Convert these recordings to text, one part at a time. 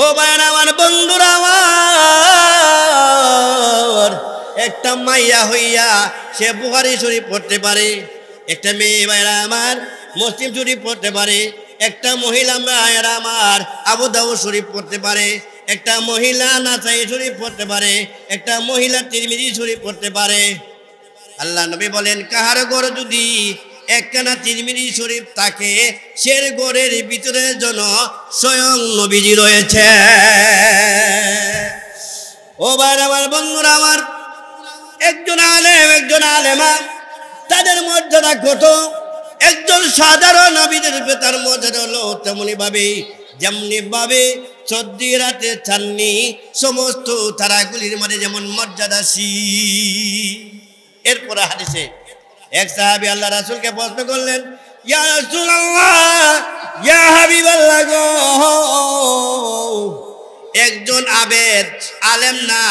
ও ভাইরা আমার, বন্ধুরা আমার, একটা মাইয়া হইয়া সে বুখারী শরীফ পড়তে পারে, একটা মেয়ে ভাইরা আমার মুসলিম শরীফ পড়তে পারে, একটা মহিলা ভাইরা আমার আবু দাউদ শরীফ পড়তে পারে, একটা মহিলা নাসাই শরীফ পড়তে পারে, একটা মহিলা তিরমিজি শরীফ পড়তে পারে। আল্লাহ নবী বলেন, কাহার ঘর যদি একখানা তিরমিজি শরীফ থাকে, সে ঘরের ভিতরে যেন স্বয়ং নবীজি রয়েছে। ও ভাইরা আমার, বন্ধুরা আমার, একজন আলেম একজন আলেমা তাদের মর্যাদা কত। একজন সাধারণ নবীদের তার মর্যাদা হলো তেমনি ভাবে, যেমনি ভাবে সর্দি রাতে চাননি সমস্ত তারাগুলির মধ্যে যেমন মর্যাদাশী। এরপরে হাদিসে এক সাহাবী আল্লাহ রাসূলকে প্রশ্ন করলেন, ইয়া রাসূলুল্লাহ, ইয়া হাবিবাল্লাহ গো, একজন আবেদ আলেম না,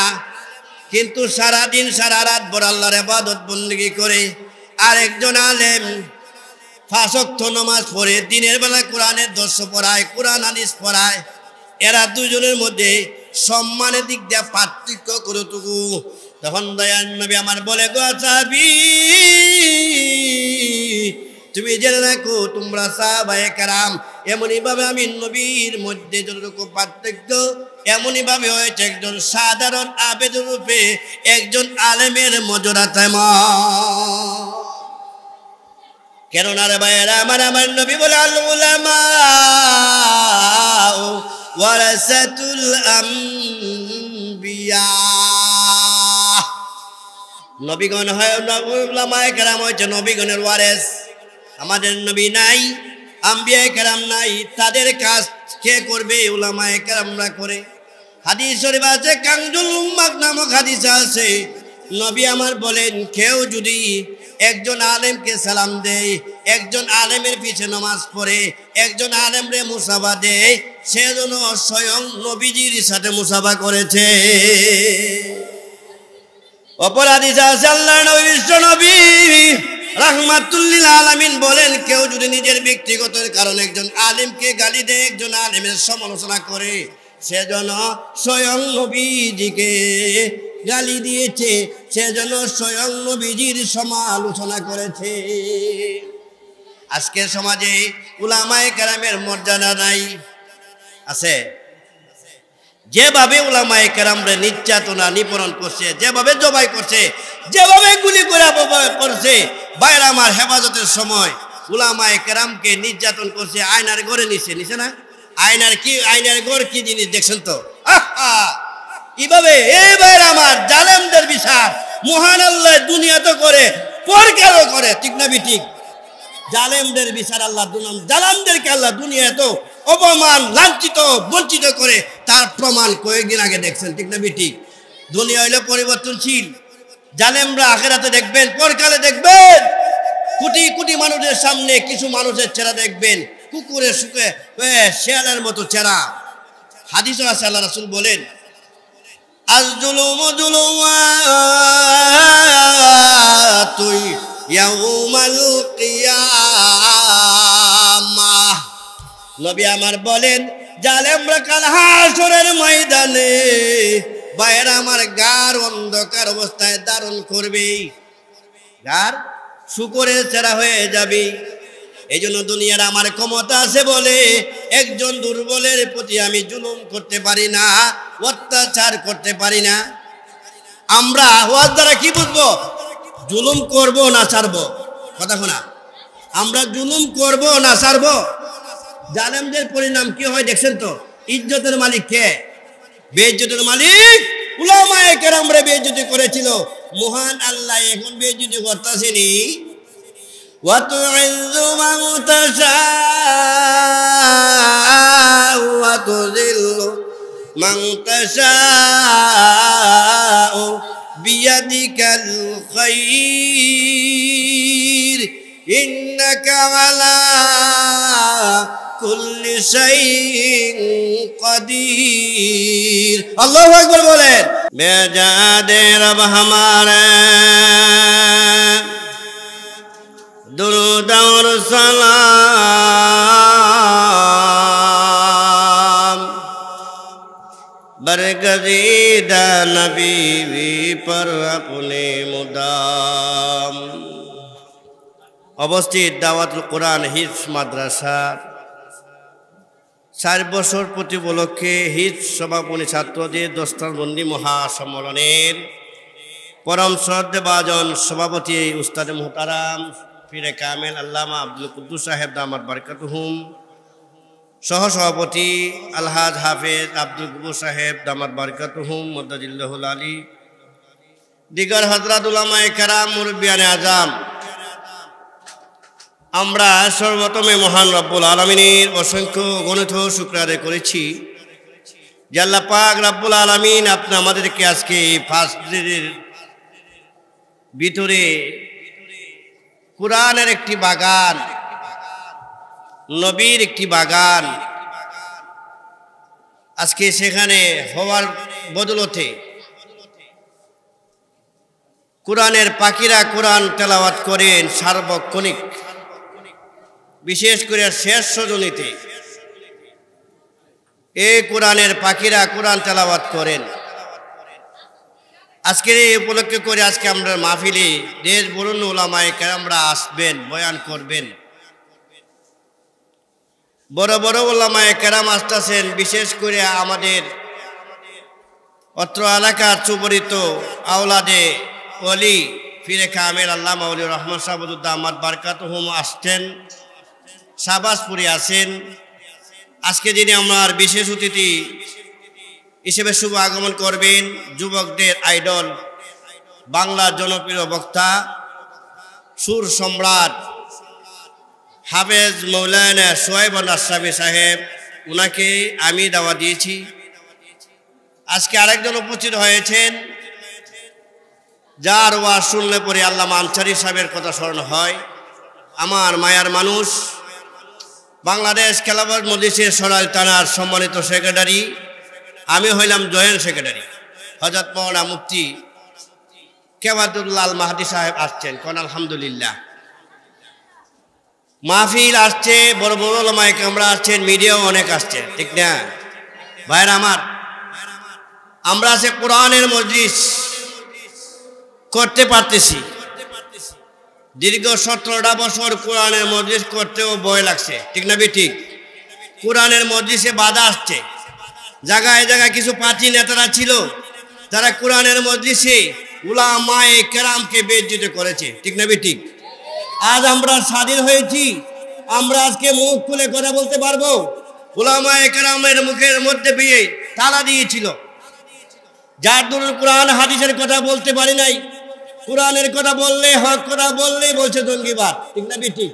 কিন্তু সারা দিন সারা রাত ভর আল্লাহর ইবাদত বندگی করে, আর একজন আলেম 5 ওয়াক্ত নামাজ পড়ে, দিনের বেলা কোরআনের দর্শ পড়ায়, কোরআন হাদিস পড়ায়, এরা দুজনের মধ্যে সম্মানের দিক দিয়ে পার্থক্য কতটুকু? তখন দয়াল নবী আমার বলে, গো সাহাবী, তুমি জেনে রাখো, তোমরা সাহাবায়ে কেরাম, এমনই ভাবে আমি নবীর মধ্যে যতটুকু পার্থক্য, এমনই ভাবে হয়েছে একজন সাধারণ আবেদের রূপে একজন আলেমের মর্যাদা তেমন। কেননা রে ভাইয়েরা আমার, আমার নবী বলে, আল উলামা ওয়ারাসাতুল আম্বিয়া, নবীগণ হয়, উলামায়ে কেরাম হচ্ছে নবীগণের ওয়ারেস। আমাদের নবী নাই, আম্বিয়ায়ে কেরাম নাই, তাদের কাজ কে করবে? উলামায়ে কেরামরা করে। হাদিস শরীফ আছে, কানজুল উম্মাহ নামক হাদিস আছে, নবী আমার বলেন, কেউ যদি একজন আলেমকে সালাম দেয়, একজন আলেমের পিছে নামাজ পড়ে, একজন আলেমরে মুসাফা দেয়, সে যেন স্বয়ং নবীজির সাথে মুসাফা করেছে। অপর হাদিস আছে, আল্লাহর নবী বিশ্ব নবী রাহমাতুল লিল আলামিন বলেন, কেউ যদি নিজের ব্যক্তিগত কারণে একজন আলেমকে গালি দেয়, একজন আলেমের সমালোচনা করে, সেজন্য স্বয়ং নবীজিকে গালি দিয়েছে, সেজন্য স্বয়ং নবীজির সমালোচনা করেছে। আজকের সমাজে উলামায়ে কেরামের মর্যাদা নাই, আছে? যেভাবে উলামায়ে কেরামরে নির্যাতনা নিপীড়ন করছে, যেভাবে জবাই করছে, যেভাবে গুলি করে করছে, বাইরে আমার হেফাজতের সময় উলামায়ে কেরামকে নির্যাতন করছে, আয়নার ঘরে নিছে না? আয়নার ঘর কি জিনিস দেখছেন তো? কিভাবে এই বাইরে আমার জালেমদের বিচার মহান আল্লাহ দুনিয়া তো করে, পরকালও করে, ঠিক না বিঠিক? জালেমদের বিচার আল্লাহ, জালেমদেরকে আল্লাহ দুনিয়া তো অপমান, লাঞ্ছিত, বঞ্চিত করে, তার প্রমাণ কয়েকদিন আগে দেখছেন, ঠিক না বিঠিক? দুনিয়া হইলে পরিবর্তনশীল, জালেমরা আখিরাতে দেখবেন, পরকালে দেখবেন। কোটি কোটি মানুষের সামনে কিছু মানুষের চেহারা দেখবেন কুকুরের শুকে শেয়ালের মতো চেহারা। হাদিস আছে, আল্লাহ রাসূল বলেন, আল-জুলুমু জুলুমাতু ইয়াউমাল কিয়ামাহ, নবী আমার বলেন, জালেমরা কাল হাসরের ময়দানে বাইরে আমার গার অন্ধকার অবস্থায় ধারণ করবে, গার শুকরের চেহারা হয়ে যাবে। এই জন্য দুনিয়ার আমার ক্ষমতা আছে বলে একজন দুর্বলের প্রতি আমি জুলুম করতে পারি না, অত্যাচার করতে পারি না। আমরা ওয়াজ দ্বারা কি বুঝবো? জুলুম করব না ছাড়বো? কথা শোনা, আমরা জুলুম করব না ছাড়বো? জালেমদের পরিণাম কি হয় দেখছেন তো? ইজ্জতের মালিক কে? বেইজ্জতের মালিক উলামায়ে কেরামরা বেইজ্জতি করেছিল, মহান আল্লাহ এখন বেইজ্জতি করতেছেনি। ওয়া তু'ইজ্জু মান তাশাউ ওয়া তুযিল্লু মান তাশাউ বিয়াদিকাল খায়র ইন্নাকা আলা কুল্লি শাইইন কাদির। আল্লাহু আকবার বলেন। বেজাদে রব হামারে দুরূদ और सलाम बरगज़ीदा नबी पर अपने मुदाम। অবস্থিত দাওয়াতুল কোরআন হিফজ মাদ্রাসা 4 বছর প্রতি উপলক্ষে হিফজ সমাপনী ছাত্রদের দস্তারবন্দি মহাসম্মেলনের পরম শ্রদ্ধেভাজন সভাপতি উস্তাদ মুহতারাম পীরে কামেল আল্লামা আব্দুল কুদ্দুস সাহেব দামাত বারকাতুহুম, সহসভাপতি আলহাজ হাফেজ আব্দুল গফুর সাহেব দামাত বারকাতুহুম মুদ্দাজিল্লাহুল আলী, দিগার হযরত উলামায়ে কেরাম, মুরব্বিয়ানে আজম, আমরা সর্বপ্রথমে মহান রব্বুল আলামিনের অসংখ্য গণিত শুকর আদায় করেছি যে আল্লাহ পাক রব্বুল আলামিন আপনি আমাদেরকে আজকে ফাজরের ভিতরে কোরআনের একটি বাগান, নবীর একটি বাগান, আজকে সেখানে হওয়ার বদলতে কোরআনের পাখিরা কোরআন তেলাওয়াত করেন সার্বক্ষণিক, বিশেষ করে শেষ রজনীতে এই কোরআনের পাখিরা কোরআন তেলাওয়াত করেন। আজকের এই উপলক্ষে করে আজকে আমরা মাহফিলে দেশ বরুণ উলামায়ে কেরামরা আসবেন, বয়ান করবেন। বড় বড় উলামায়ে কেরাম আসতেছেন, বিশেষ করে আমাদের অত্র এলাকার সুপরিচিত আওলাদে ওলি পীরে কামেল আল্লামা ওলিউর রহমান সাহেব দামাত বারকাতুহুম আসছেন, শাহবাজপুরে আছেন। আজকে যিনি আমার বিশেষ অতিথি হিসেবে শুভ আগমন করবেন, যুবকদের আইডল, বাংলার জনপ্রিয় বক্তা, সুর সম্রাট হাফেজ মৌলানা সোহেব আশরাফি সাহেব, ওনাকে আমি দাওয়াত দিয়েছি। আজকে আরেকজন উপস্থিত হয়েছেন যার ওয়াজ শুনলে পরে আল্লামা আনসারী সাহেবের কথা স্মরণ হয়। আমার মায়ার মানুষ, বাংলাদেশ খেলাফত মজলিসের সরাইল থানার সম্মানিত সেক্রেটারি, আমি হইলাম জয়েন্ট সেক্রেটারি। হযরত মাওলানা মুফতি কেওয়াদুল্লাহ আল মাহদি সাহেব আসছেন, কোন আলহামদুলিল্লাহ। মাহফিল আসছে, বড় বড় উলামায়ে কেরামরা আসছেন, মিডিয়াও অনেক আসছে, ঠিক না ভাইরা আমার? আমরা সে কোরআনের মজলিস করতে পারতেছি, দীর্ঘ 17টা বছর কোরআনের মজলিস করতেও ভয় লাগছে, ঠিক না ঠিক? কোরআনের মজলিসে বাধা আসছে। জায়গায় জায়গায় কিছু পার্টি নেতারা ছিল যারা কোরআনের মজলিসে উলামায়ে কেরামকে বেইজ্জত করেছে, ঠিক না ঠিক? আজ আমরা স্বাধীন হয়েছি, আমরা আজকে মুখ খুলে কথা বলতে পারবো। উলামায়ে কেরামের মুখের মধ্যে বিয়ে তালা দিয়েছিল, যার দরুন কোরআন হাদিসের কথা বলতে পারি নাই। কোরআনের কথা বললে, হক কথা বললেই বলছে জঙ্গিবাদ, ঠিক না ঠিক?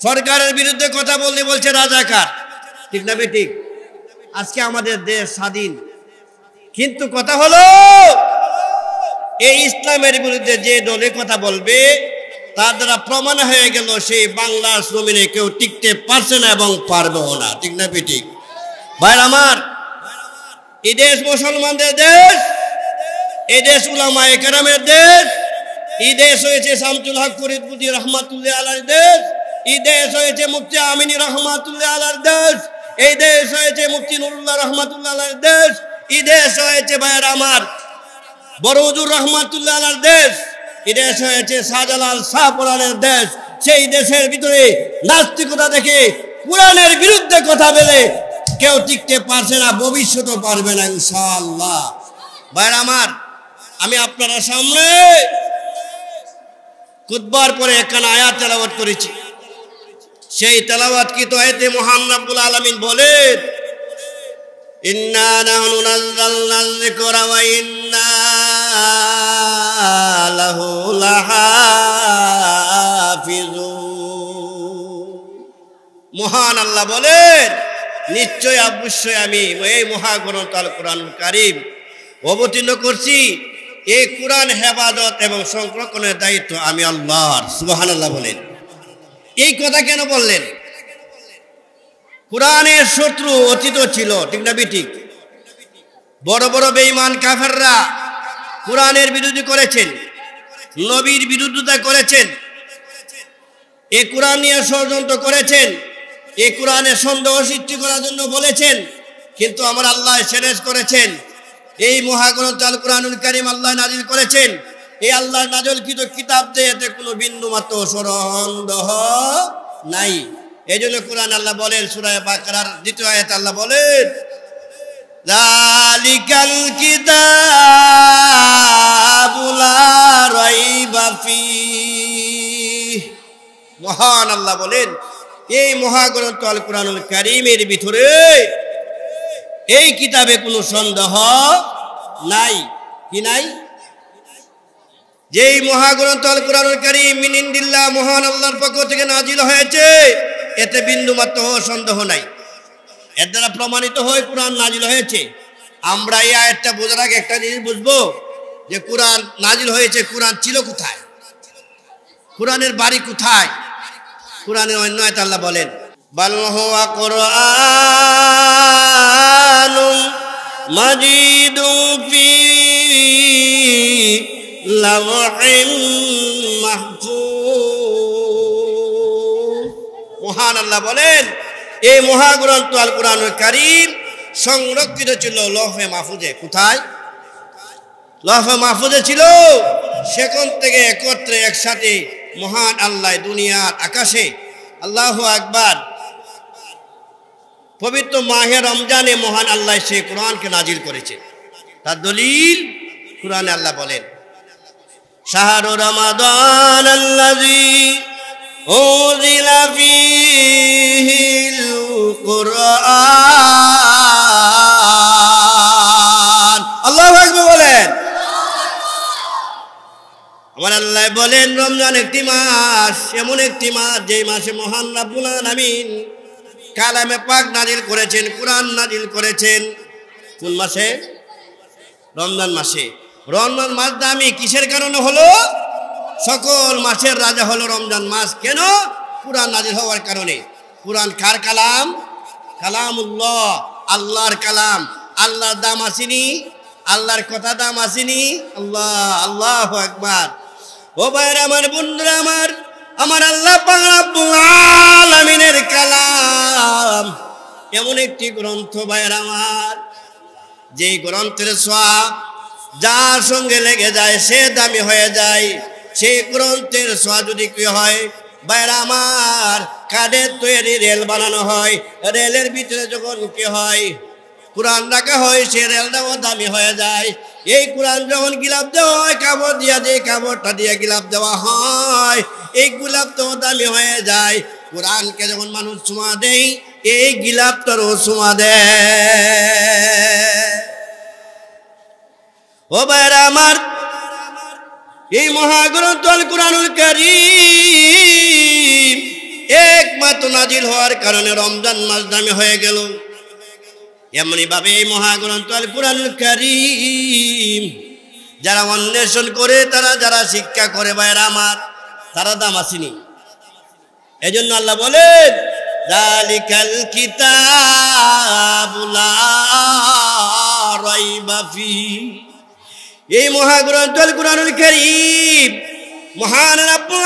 সরকারের বিরুদ্ধে কথা বললে বলছে রাজাকার, ঠিক না ঠিক? আজকে আমাদের দেশ স্বাধীন, কিন্তু কথা হলো এই ইসলামের বিরুদ্ধে যে দলে কথা বলবে তার দ্বারা প্রমাণ হয়ে গেল সেই বাংলার জমিনে কেউ টিকতে পারছে না এবং পারবেও না, ঠিক না ঠিক? ভাই আমার, এই দেশ মুসলমানদের দেশ, এই দেশ উলামায়ে কেরামের দেশ, এই দেশ হয়েছে শামসুল হক ফরিদপুরি রহমাতুল্লাহ আলাইহির দেশ, এই দেশ হয়েছে মুফতি আমিনী রহমাতুল্লাহ আলাইহির দেশ, এই দেশ হয়েছে মুফতি নুরুল্লাহ রহমাতুল্লাহ আলাইহির দেশ, এই দেশ হয়েছে ভাইয়ের আমার বড় হুজুর রহমাতুল্লাহ আলাইহির দেশ, এই দেশ হয়েছে শাহজালাল শাহপুরানের দেশ। সেই দেশের ভিতরে নাস্তিকতা দেখে কোরআনের বিরুদ্ধে কথা বলে কেউ টিকতে পারছে না, ভবিষ্যতেও পারবে না ইনশাআল্লাহ। ভাইয়ের আমার, আমি আপনারা সামনে খুতবার পরে একখানা আয়াত তেলাওয়াত করেছি। সেই তেলাওয়াতকৃত আয়াতে মহান রব্বুল আলামিন বলেন, ইন্না নাহনু নাযালনাল যিকরা ওয়া ইন্না লাহু লাহাফিজুন। মহান আল্লাহ বলেন, নিশ্চয় অবশ্যই আমি এই মহাগ্রন্থ আল কোরআনুল কারীম অবতীর্ণ করছি, এই কোরআন হেফাজত এবং সংরক্ষণের দায়িত্ব আমি আল্লাহর। সুবহানাল্লাহ বলেন। এই কথা কেন বললেন? কোরআনের শত্রু অতীত ছিল, ঠিক না ঠিক? বড় বড় বেঈমান কাফেররা কোরআনের বিরোধী করেছেন, নবীর বিরোধিতা করেছেন, এই কোরআন নিয়ে ষড়যন্ত্র করেছেন, এই কোরআনে সন্দেহ সৃষ্টি করার জন্য বলেছেন কিন্তু আমার আল্লাহ শেরেজ করেছেন। এই মহাগ্রন্থ আল কুরআনুল কারীম আল্লাহ নাজিল করেছেন। এই আল্লাহ নাজিলকৃত কিতাব দিয়ে এতে কোনো বিন্দু মাত্র সন্দেহ নাই। এই জন্য কোরআন আল্লাহ বলেন, সূরা বাকারার 2 আয়াত আল্লাহ বলেন, যালিকাল কিতাবু লা রাইবা ফীহ। মহান আল্লাহ বলেন, এই মহাগ্রন্থ আল কুরআনুল কারীমের ভিতরে এই কিতাবে কোনো সন্দেহ নাই। কি নাই? যেই মহাগ্রন্থ আল কুরআনুল কারীম মিন ইনদিল্লাহ, মহান আল্লাহর পক্ষ থেকে নাজিল হয়েছে, এতে বিন্দুমাত্র সন্দেহ নাই। এর দ্বারা প্রমাণিত হয় কোরআন নাজিল হয়েছে। আমরা এই আয়াতটা বোঝার আগে একটা জিনিস বুঝবো, যে কোরআন নাজিল হয়েছে, কোরআন ছিল কোথায়, কোরআনের বাড়ি কোথায়। কোরআনের অন্য আয়াত আল্লাহ বলেন, বাল হুয়া কুরআনুম মাজিদুন ফি লাওহিম মাহফুজ। মহান আল্লাহ বলেন, এই মহাগ্রন্থ আল কুরআনুল কারীম সংরক্ষিত ছিল লৌহে মাহফুজে। কোথায়? লৌহে মাহফুজে ছিল। সেখান থেকে একত্রে একসাথে মহান আল্লাহ দুনিয়ার আকাশে, আল্লাহু আকবার, পবিত্র মাহে রমজানে মহান আল্লাহ সেই কোরআনকে নাজিল করেছে। তার দলিল কোরআনে আল্লাহ বলেন, শাহরু রমাদান আল্লাযী উনজিলা ফীহিল কুরআন। আল্লাহু আকবার বলেন। আমার আল্লাহ বলেন, রমজান একটি মাস, এমন একটি মাস যে মাসে মহান রব্বুল আলামিন কালামে পাক নাজিল করেছেন, কোরআন নাজিল করেছেন। কোন মাসে? রমজান মাসে। রমজান মাস দামি কিসের কারণে হলো? সকল মাসের রাজা হলো রমজান মাস। কেন? কোরআন নাজিল হওয়ার কারণে। কোরআন কার কালাম? কালামুল্লাহ, আল্লাহর কালাম। আল্লাহর দাম আসেনি? আল্লাহর কথা দাম আসেনি? আল্লাহ, আল্লাহু আকবার। ও ভাইরা আমার, বন্ধুরা আমার, আমার আল্লাহ পাক রব্বুল আলামিনের কালাম এমন একটি গ্রন্থ ভাইরা আমার, যেই গ্রন্থের সওয়াব যার সঙ্গে লেগে যায় সে দামি হয়ে যায়। সেই গ্রন্থের সওয়াব যদি কি হয় ভাইরা আমার, কাঠের তৈরি রেল বানানো হয়, রেলের ভিতরে যখন কি হয় কোরআন রাখা হয়, সে রেলটাও দামি হয়ে যায়। এই কোরআন যখন গিলাপ দেওয়া হয়, কাপড় দিয়া দিয়ে কাপড়টা দিয়ে গিলাপ দেওয়া হয়, এই গোলাপটাও দামি হয়ে যায়। কোরআনকে যখন মানুষ চুমা দেয়, এই গিলাপটারও চুমা দেয়। ও ভাইরা আমার, এই মহাগ্রন্থ আল কুরআনুল কারীম একমাত্র নাজিল হওয়ার কারণে রমজান মাস দামি হয়ে গেল। এমনি ভাবে এই মহাগ্রন্থ আল কুরআনুল কারীম যারা অন্বেষণ করে, তারা যারা শিক্ষা করে ভাইরা আমার, তারা দাম আসেনি। এজন্য আল্লাহ বলেন, যালিকাল কিতাবু লা রাইবা ফীহ। এই মহাগ্রন্থ আল কুরআনুল কারীম মহান রব্বুল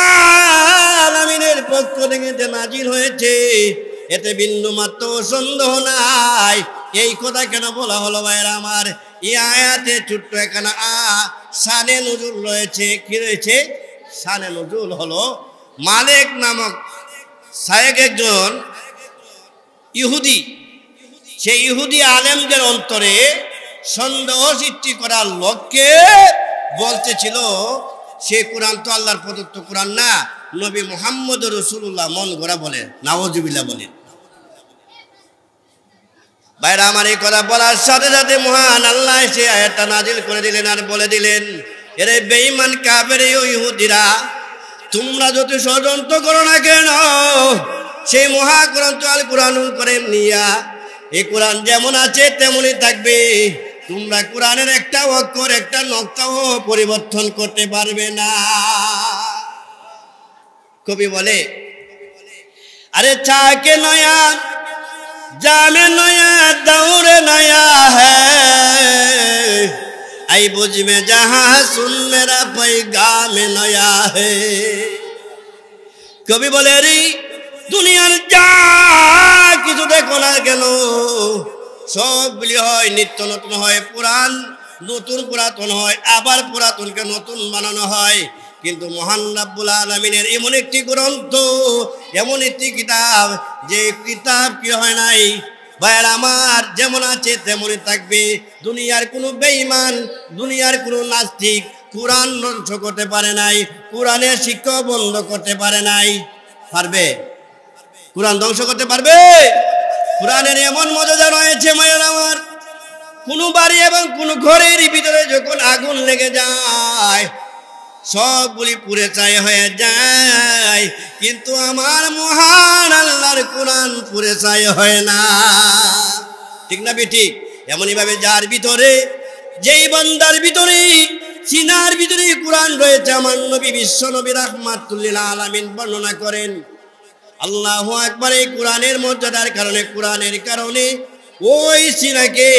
আলামিনের পক্ষ থেকে যে নাজিল হয়েছে, এতে বিন্দু মাত্র সন্দেহ নাই। এই কথা কেন বলা হলো ভাইরা আমার? এই আয়াতে ছোট্ট এখানে শানে নুজুল রয়েছে। কি রয়েছে? শানে নুজুল হলো মালিক নামক শায়েখ একজন ইহুদি, সেই ইহুদি আলেমদের অন্তরে সন্দেহ সৃষ্টি করার লক্ষ্যে বলতেছিল, সে কোরআন তো আল্লাহর প্রদত্ত কোরআন না, নবী মুহাম্মদ রাসূলুল্লাহ মন গড়া বলে, নাউজুবিল্লাহ বলেন। ভাইরা আমার, এই কথা বলার সাথে সাথে মহান আল্লাহ সে আয়াতটা নাজিল করে দিলেন আর বলে দিলেন, এরে বেঈমান কাফের ইহুদিরা, তোমরা যত ষড়যন্ত্র করো না কেন, সেই মহাগ্রন্থ আল কুরআনুল কারীম নিয়া, এই কোরআন যেমন আছে তেমনই থাকবে। তোমরা কোরআনের একটা অক্ষর, একটা নক্তাও পরিবর্তন করতে পারবে না। কবি বলে, আরে চাকে নয়া जामे नया दौर नया है, आई बुझ में जहां सुन मेरा पैगाम नया है। कभी बोले री दुनियार जा किछु देखो ना केन, সবগুলি হয় নিত্য নতুন হয়, পুরাণ নতুন পুরাতন হয়, আবার পুরাতনকে নতুন বানানো হয়। কিন্তু মহান রাব্বুল আলামিনের এমন একটি গ্রন্থ, এমন একটি কিতাব, যে কিতাব কি হয় নাই ভাইয়ের আমার, যেমন আছে তেমনই থাকবে। দুনিয়ার কোনো বেঈমান, দুনিয়ার কোনো নাস্তিক কোরআন ধ্বংস করতে পারে নাই, কোরআনের শিক্ষা বন্ধ করতে পারে নাই। পারবে? কোরআন ধ্বংস করতে পারবে? কোরআনের এমন মর্যাদা রয়েছে মায়ের আমার, কোনো বাড়ি এবং কোনো ঘরের ভিতরে যখন আগুন লেগে যায় সবগুলি পুড়ে ছাই হয়ে যায়, কিন্তু আমার মহান আল্লাহর কোরআন পুড়ে ছাই হয় না। ঠিক না ঠিক? এমনই ভাবে যার ভিতরে, যেই বান্দার ভিতরে, সিনার ভিতরে কোরআন রয়েছে, আমার নবী বিশ্ব নবী রাহমাতুল লিল আলামিন বর্ণনা করেন, আল্লাহু আকবার, এই কোরআনের মর্যাদার কারণে, কোরআনের কারণে ওই সিনাকে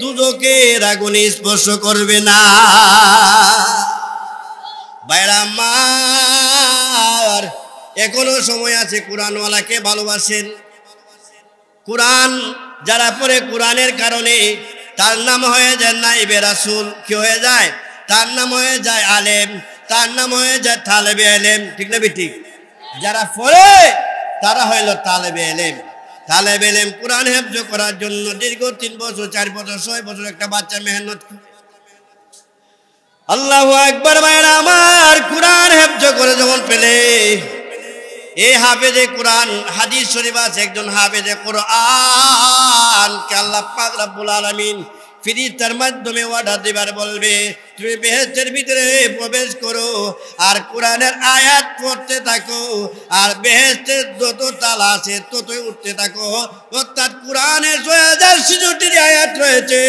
দুদকের আগুনে স্পর্শ করবে না। ভাইরা আমার, এখনো সময় আছে, কোরআনওয়ালাকে ভালোবাসেন। কোরআন যারা পড়ে, কোরআনের কারণে তার নাম হয়ে যায় নাইবে রাসূল। কি হয়ে যায়? তার নাম হয়ে যায় আলেম, তার নাম হয়ে যায় তালেবে ইলম। ঠিক না ঠিক? যারা পড়ে তারা হইল তালেবে ইলম। তালেবে ইলম কোরআন হেফজ করার জন্য দীর্ঘ 3 বছর, 4 বছর, 6 বছর একটা বাচ্চা মেহনত করে। আল্লাহু আকবার। ভাইরা আমার, কোরআন হেফজ করে যখন পেলে, এই হাফেজে কোরআন, হাদিস শরীফ আছে, একজন হাফেজে কোরআন কে আল্লাহ পাক রব্বুল আলামিন ফিরিস্তার মাধ্যমে অর্ডার দিবার বলবে, তুমি বেহেশতের ভিতরে প্রবেশ করো আর কোরআনের আয়াত পড়তে থাকো, আর বেহেশতের যত তালা আছে ততই উঠতে থাকো। অর্থাৎ কোরআনের 6066 আয়াত রয়েছে,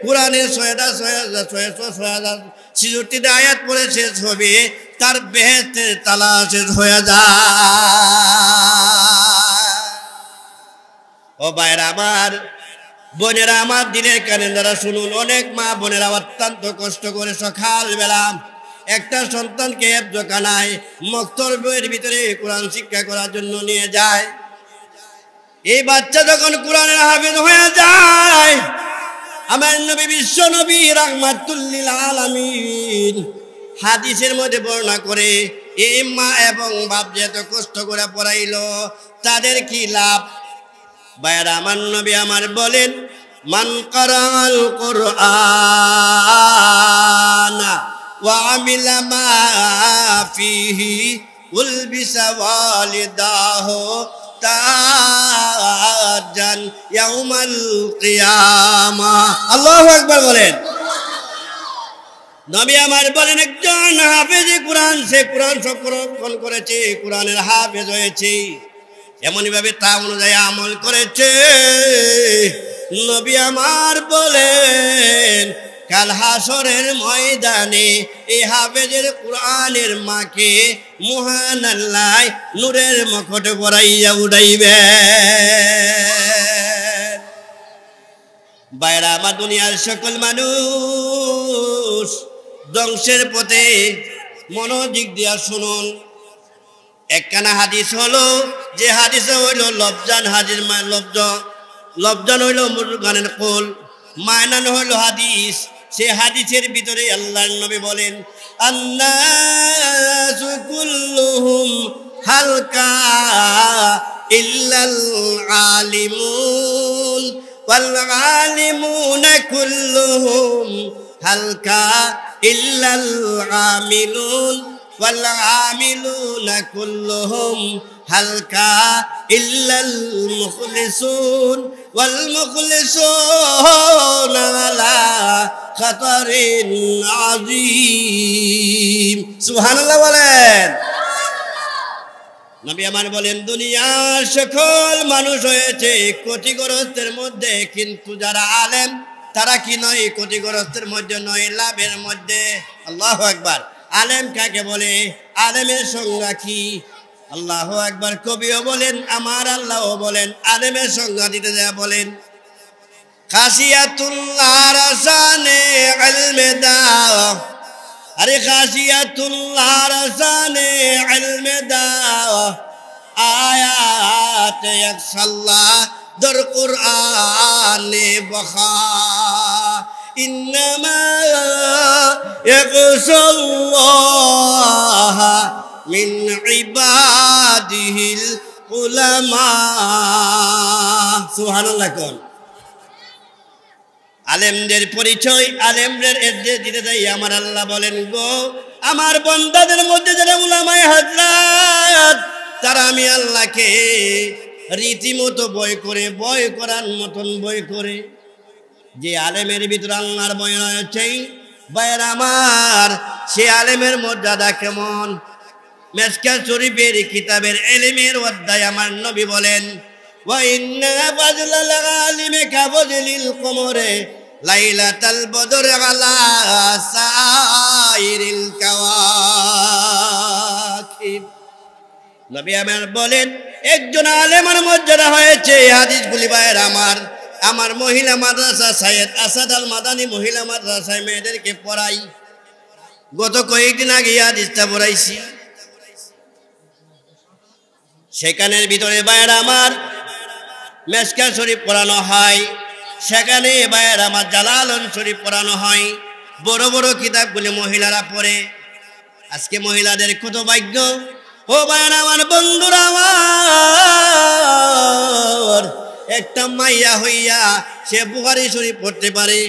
কোরআনের 6066 আয়াত পড়ে শেষ হবে, তার বেহেশতের তালা শেষ হয়ে যায়। ও ভাইরা আমার, বোনেরা আমার, দিনের কানে যারা শুনুন, অনেক মা বোনেরা অত্যন্ত কষ্ট করে সকালবেলা একটা সন্তানকে হেফজখানায় মক্তবের ভিতরে কোরআন শিক্ষা করার জন্য নিয়ে যায়। এই বাচ্চা যখন কোরআনের হাফেজ হয়ে যায়, আমার নবী বিশ্ব নবী রাহমাতুল লিল আলামিন হাদিসের মধ্যে বর্ণনা করে, এই মা এবং বাপ যে এত কষ্ট করে পড়াইলো, তাদের কি লাভ? ভাইরা আমার, নবী আমার বলেন, মান কারাল কুরআন ওয়া আমিলা মা ফিহি উলবিসা ওয়ালিদাহু তাজান ইয়াউমাল কিয়ামাহ। আল্লাহু আকবার বলেন। নবী আমার বলেন, একজন হাফেজে কোরআন, সে কোরআন সংরক্ষণ করেছে, কোরআনের হাফেজ হয়েছে, এমনই ভাবে তা অনুযায়ী আমল করেছে। নবী আমার বলেন, কাল হাসরের ময়দানে এই হাফেজের কোরআনের মাকে মহান আল্লাহ নূরের মুকুট পরাইয়া উড়াইবে। বাইরা আমার, দুনিয়ার সকল মানুষ ধ্বংসের পথে, মনোযোগ দিয়া শুনুন। একখানা হাদিস হলো, যে হাদিসে হইল লবজান হাজির, লবজান হইল মুরগানের কোল, মায়নান হইল হাদিস। সে হাদিসের ভিতরে আল্লাহর নবী বলেন, আন্নাসু কুল্লুহুম হালকা ইল্লাল আলিমুন ওয়াল আলিমুনা কুল্লুহুম হালকা ইল্লাল আমিলুন ওয়াল আমিলুনা কুল্লুহুম হালকা ইল্লাল মুখলিসুন ওয়াল মুখলিসুনা আলা খাতারিন আযীম। সুবহানাল্লাহ বলেন। নবী আমার বলেন, দুনিয়ার সকল মানুষ হয়েছে ক্ষতিগ্রস্তের মধ্যে, কিন্তু যারা আলেম তারা কি নয়? ক্ষতিগ্রস্তের মধ্যে নয়, লাভের মধ্যে। আল্লাহু আকবার। আলেম কাকে বলে? আলেমের সংজ্ঞা কি? আল্লাহু আকবার। কবিও বলেন, আমার আল্লাহও বলেন, আলেমের সংজ্ঞা দিতে যা বলেন, খাসিয়াতুল্লাহ রাসানে ইলমে দাও, আরে খাসিয়াতুল্লাহ রাসানে ইলমে দাও, আয়াত ইয়াকসাল্লাহ দর কুরআনে বখা ইন্নামা ইয়াকশাল্লাহ মিন ইবাদিহিল উলামা। সুবহানাল্লাহ। কোন আলেমদের পরিচয়, আলেমদের এড্রেস দিতে যাই আমার আল্লাহ বলেন, গো আমার বান্দাদের মধ্যে যারা উলামায়ে হযরত, তারা আমি আল্লাহকে রীতিমতো ভয় করে, ভয় করার মতন ভয় করে। যে আলেমের ভিতরে আল্লাহর ভয় রয়েছে ভাইয়েরা আমার, সে আলেমের মর্যাদা কেমন। মিশকাত শরীফের কিতাবের ইলমের অধ্যায় আমার নবী বলেন, ওয়া ইন্না ফাযলাল আলিমি কাফযলিল কমরে লাইলাতাল বদর আলা সাইরিল কাওয়াকিব। নবী আমার বলেন, একজন আলেমের মর্যাদা হয়েছে হাদিসগুলি ভাইয়েরা আমার মহিলা মাদ্রাসা সাইয়েদ আসাদ আল মাদানী মহিলা মাদ্রাসায় মেয়েদেরকে পড়াই। গত কয়েকদিন আগে হাদিসটা পড়াইছি। সেখানের ভিতরে ভাইয়েরা আমার মিশকাত শরীফ পড়ানো হয়, সেখানে ভাইয়েরা আমার জালালাইন শরীফ পড়ানো হয়। বড় বড় কিতাবগুলি মহিলারা পড়ে। আজকে মহিলাদের কত ভাগ্য। ও ভাইয়েরা আমার, বন্ধুরা আমার, একটা মাইয়া হইয়া সে বুখারী শরীফ পড়তে পারে,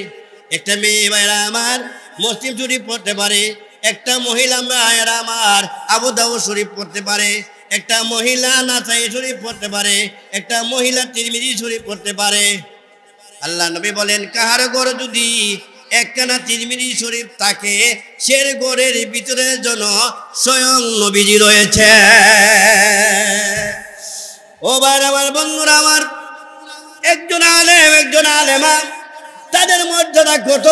একটা মেয়ে ভাইয়েরা আমার মুসলিম শরীফ পড়তে পারে, একটা মহিলা ভাইয়েরা আমার আবু দাউদ শরীফ পড়তে পারে, একটা মহিলা নাসাই শরীফ পড়তে পারে, একটা মহিলা তিরমিজি শরীফ পড়তে পারে। আল্লাহ নবী বলেন, কাহার ঘর যদি একখানা তিরমিজি শরীফ থাকে, সে ঘরের ভিতরে যেন স্বয়ং নবীজি রয়েছে। ও ভাই আমার, বন্ধুরা আমার, একজন আলেম একজন আলেমা তাদের মর্যাদা কত।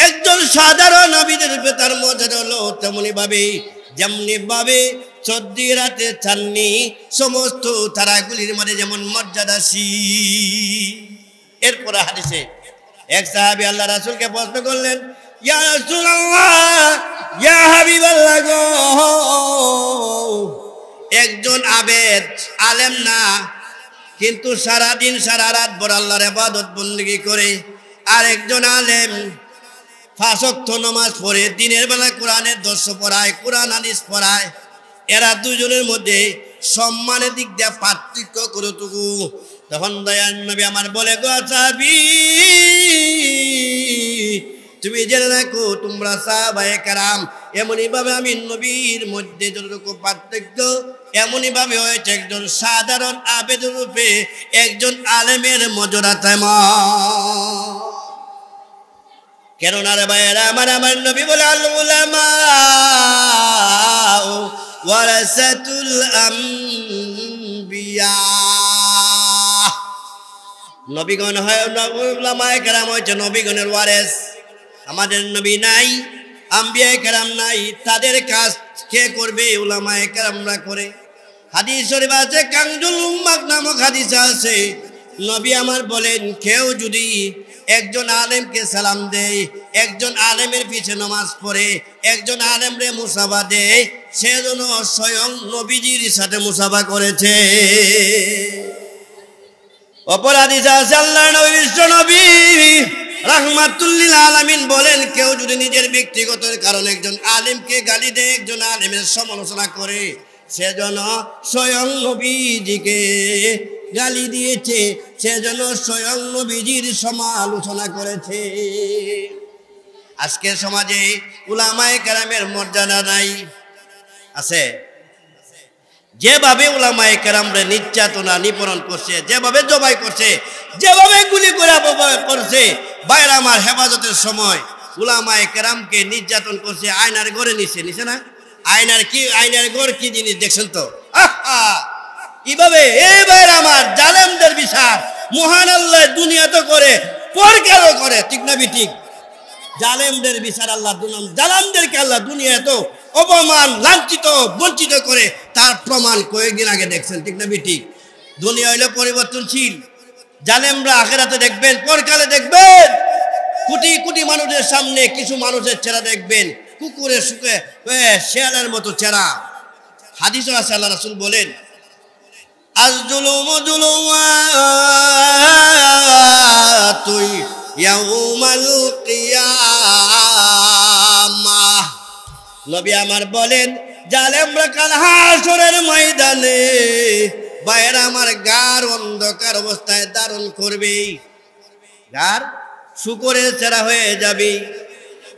একজন সাধারণ নবীদের তার মর্যাদা হলো তেমনি ভাবে চদ্দি রাতে চাননি সমস্ত তারাগুলির মধ্যে যেমন মর্যাদা সি। এরপর হাদিসে এক সাহাবী আল্লাহ রাসূলকে প্রশ্ন করলেন, ইয়া রাসূলুল্লাহ, ইয়া হাবিবাল্লাহ গো, একজন আবেদ আলেম না, কিন্তু সারা দিন সারা রাত ভর আল্লাহর ইবাদত বندگی করে, আর একজন আলেম 5 ওয়াক্ত নামাজ পড়ে, দিনের বেলা কোরআনের দর্শ পড়ায়, কোরআন হাদিস পড়ায়। এরা দুজনের মধ্যে সম্মানের দিক দিয়ে পার্থক্য কতটুকু? তখন দয়াল নবী আমার বলে, গো সাহাবী, তুমি জেনে রাখো, তোমরা সাহাবায়ে কেরাম, এমনই ভাবে আমি নবীর মধ্যে যতটুকু পার্থক্য, এমনই ভাবে হয়েছে একজন সাধারণ আবেদের রূপে একজন আলেমের মর্যাদা তেমন। কেননা রে ভাইয়েরা আমার নবী বলে, আল উলামা ওয়ারাসাতুল আম্বিয়া। নবীগণ হয়, উলামায়ে কেরাম হচ্ছে নবীগণের ওয়ারেস। আমাদের নবী নাই, আম্বিয়ায়ে কেরাম নাই, তাদের কাজ কে করবে? উলামায়ে কেরামরা করে। হাদিস শরীফ আছে, কানজুল উম্মাহ নামক হাদিস আছে, নবী আমার বলেন, কেউ যদি একজন আলেমকে সালাম দেয়, একজন আলেমের পিছে নামাজ পড়ে, একজন আলেমরে মুসাফা দেয়, সে যেন স্বয়ং নবীজির সাথে মুসাফা করেছে। অপর হাদিসে আছে, আল্লাহর নবী বিশ্ব নবী রাহমাতুল লিল আলামিন বলেন, কেউ যদি নিজের ব্যক্তিগত কারণে একজন আলেমকে গালি দেয়, একজন আলেমের সমালোচনা করে, সেজন্য স্বয়ং নবীজিকে গালি দিয়েছে, সেজন্য স্বয়ং নবীজির সমালোচনা করেছে। আজকের সমাজে উলামায়ে কেরামের মর্যাদা নাই। আছে? যেভাবে উলামায়ে কেরামরে নির্যাতনা নিপীড়ন করছে, যেভাবে জবাই করছে, যেভাবে গুলি করে করছে, ভাইরা আমার, হেফাজতের সময় উলামায়ে কেরামকে নির্যাতন করছে, আয়নার ঘরে নিছে না? আয়নার ঘর কি জিনিস দেখছেন তো? কিভাবে এই ভাইরা আমার জালেমদের বিচার মহান আল্লাহ দুনিয়া তো করে, পরকালও করে, ঠিক না ঠিক? জালেমদের বিচার আল্লাহ, জালেমদেরকে আল্লাহ দুনিয়া তো অপমান, লাঞ্ছিত, বঞ্চিত করে, তার প্রমাণ কয়েকদিন আগে দেখছেন, ঠিক না ঠিক? দুনিয়া হইলে পরিবর্তনশীল। জালেমরা আখিরাতে দেখবেন, পরকালে দেখবেন, কোটি কোটি মানুষের সামনে কিছু মানুষের চেহারা দেখবেন কুকুরের শুকে শেয়ালের মতো চেহারা। হাদিসে আছে, আল্লাহ রাসূল বলেন, আয-যুলুমু যুলুমাতুন ইয়াউমাল কিয়ামাহ। নবী আমার বলেন, জালেমরা কাল হাসরের ময়দানে বাইরে আমার গার অন্ধকার অবস্থায় ধারণ করবে, গার শুকরের চেহারা হয়ে যাবে।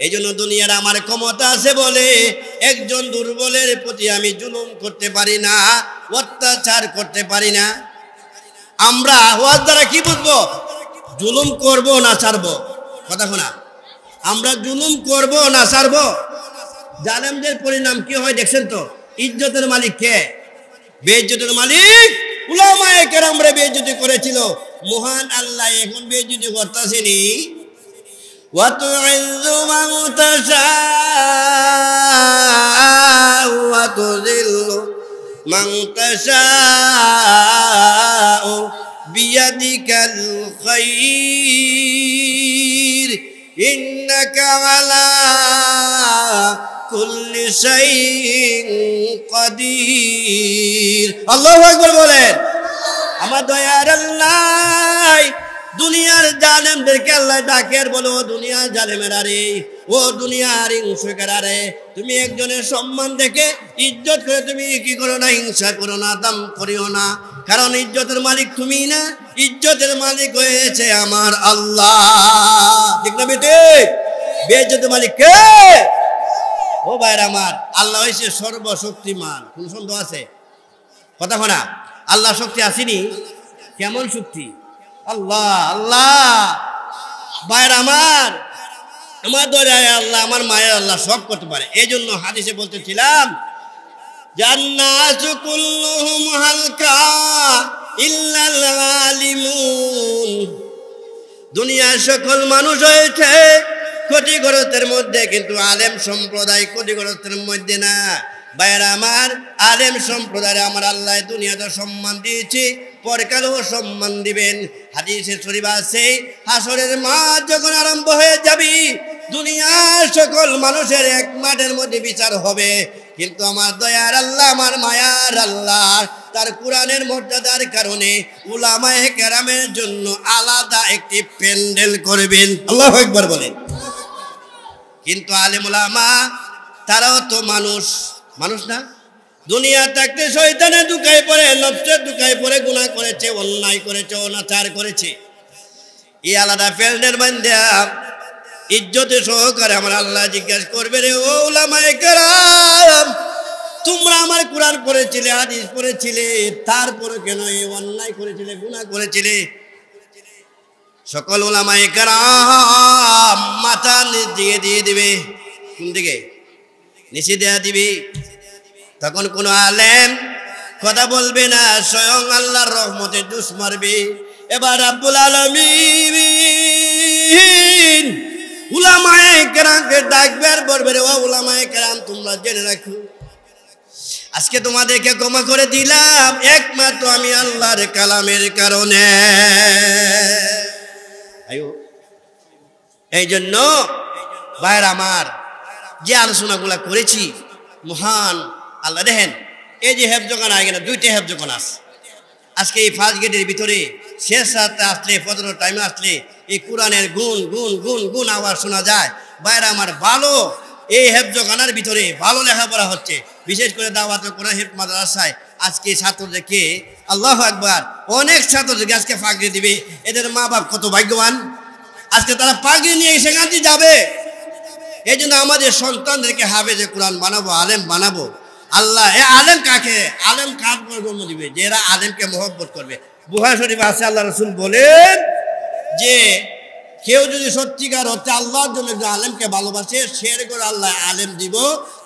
এই জন্য দুনিয়ার আমার ক্ষমতা আছে বলে একজন দুর্বলের প্রতি আমি জুলুম করতে পারি না, অত্যাচার করতে পারি না। আমরা ওয়াজ দ্বারা কি বুঝবো? জুলুম করব না ছাড়বো? কথা শোনা, আমরা জুলুম করব না ছাড়বো? জালেমদের পরিণাম কি হয় দেখছেন তো? ইজ্জতের মালিক কে? বেইজ্জতের মালিক উলামায়ে কেরামরা বেইজ্জতি করেছিল, মহান আল্লাহ এখন বেইজ্জতি করতেছেনি। ওয়া তু'ইজ্জু মান তাশাউ ওয়া তুযিল্লু মান তাশাউ বিয়াদিকাল খায়র ইন্নাকা আলা কুল্লি শাইইন কাদির। আল্লাহু আকবার বলেন। আমার দয়ার আল্লাহ দুনিয়ার জালেমদেরকে আল্লাহ ডাকে আর বলো, ও দুনিয়ার জালেমেরা রে, ও দুনিয়ার হিংসুকেরা রে, তুমি একজনের সম্মান দেখে ইজ্জত করে তুমি কি করো না? হিংসা করো না, দাম করিও না। কারণ ইজ্জতের মালিক তুমি না, ইজ্জতের মালিক হয়েছে আমার আল্লাহ। ঠিক না বেটে? বেইজ্জতের মালিক কে? ও ভাইরা আমার, আল্লাহ হয়েছে সর্বশক্তিমান। কোন সন্দেহ আছে? কথা শোনা, আল্লাহ শক্তি আসেনি? কেমন শক্তি? আল্লাহ আল্লাহ। ভাইরা আমার, আমার দয়ায় আল্লাহ, আমার মায়ের আল্লাহ সব করতে পারে। এই জন্য হাদিসে বলতেছিলাম, জান্নাতু কুল্লুহুম হালকা ইল্লাল আলিমুন। দুনিয়ার সকল মানুষ হয়েছে ক্ষতিগ্রস্তের মধ্যে, কিন্তু আলেম সম্প্রদায় ক্ষতিগ্রস্তের মধ্যে না। ভাইরা আমার, আলেম সম্প্রদায় আমার আল্লাহ দুনিয়াতে সম্মান দিয়েছে, পরকালেও সম্মান দিবেন। হাদিসে শরীফ আছে, হাসরের মাঠ যখন আরম্ভ হয়ে যাবে, দুনিয়ার সকল মানুষের এক মাঠের মধ্যে বিচার হবে, কিন্তু আমার দয়ার আল্লাহ, আমার মায়ার আল্লাহ তার কোরআনের মর্যাদার কারণে উলামায়ে কেরামের জন্য আলাদা একটি প্যান্ডেল করবেন। আল্লাহু আকবার বলেন। কিন্তু আলেম উলামা তারাও তো মানুষ, মানুষ না? দুনিয়া থাকতে শয়তানে ঢুকায় পড়ে, নফসে ঢুকায় পড়ে, গুনাহ করেছে, অন্যায় করেছে, অনাচার করেছে। এই আলাদা প্যান্ডেল বান্ধা ইজ্জতে সহকারে আমার আল্লাহ জিজ্ঞাসা করবে, রে ও উলামায়ে কেরাম, তোমরা আমার কোরআন পড়েছিলে, হাদিস পড়েছিলে, তারপরে কেন এই অন্যায় করেছিলে, গুনাহ করেছিলে? সকল উলামায়ে কেরাম মাথা নিচ দিয়ে দিবে। কোন দিকে? নিচে দেয়া দিবে। তখন কোন আলেম কথা বলবে না, স্বয়ং আল্লাহর রহমতে জুস মারবে। এবার রাব্বুল আলামিন উলামায়ে কেরামকে ডাকবে আর বলবে, রে ও উলামায়ে কেরাম, তোমরা জেনে রাখো, আজকে তোমাদেরকে ক্ষমা করে দিলাম একমাত্র আমি আল্লাহর কালামের কারণে। এই জন্য ভাইরা আমার, যে আলোচনাগুলা করেছি, মহান আল্লাহ দেখেন, এই যে হেফজখানা আগে দুইটা হেফজখানা আছে। আজকে এই ফার্স্ট গেটের ভিতরে শেষ রাতে আসলে, ফজরের টাইমে আসলে এই কোরআনের গুণ গুণ গুণ গুণ আওয়াজ শোনা যায়। ভাইরা আমার, ভালো এই হেফজখানার ভিতরে ভালো লেখাপড়া হচ্ছে, বিশেষ করে দাওয়াত কোরআন হেফজ মাদ্রাসায় আজকে ছাত্রদেরকে, আল্লাহু আকবার, অনেক ছাত্রদেরকে আজকে পাগড়ি দিবে। এদের মা বাপ কত ভাগ্যবান, আজকে তারা পাগড়ি নিয়ে সেখান দিয়ে যাবে। এই জন্য আমাদের সন্তানদেরকে হাফেজে কোরআন বানাবো, আলেম বানাবো। আল্লাহ এ আলেম কাকে, আলেম কার জন্ম দিবে? যারা আলেমকে মহব্বত করবে। বুখারী শরীফে আছে, আল্লাহ রাসূল বলেন যে কেউ যদি সত্যিকার হচ্ছে আল্লাহর জন্য আলেমকে ভালোবাসে, সের করে আল্লাহ আলেম দিব।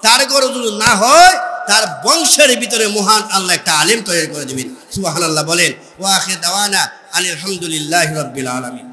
তার করে যদি না হয়, তার বংশের ভিতরে মহান আল্লাহ একটা আলেম তৈরি করে দিবেন। সুবহানাল্লাহ বলেন। ওয়া আখির দাওয়ানা আলহামদুলিল্লাহি রাব্বিল আলামিন।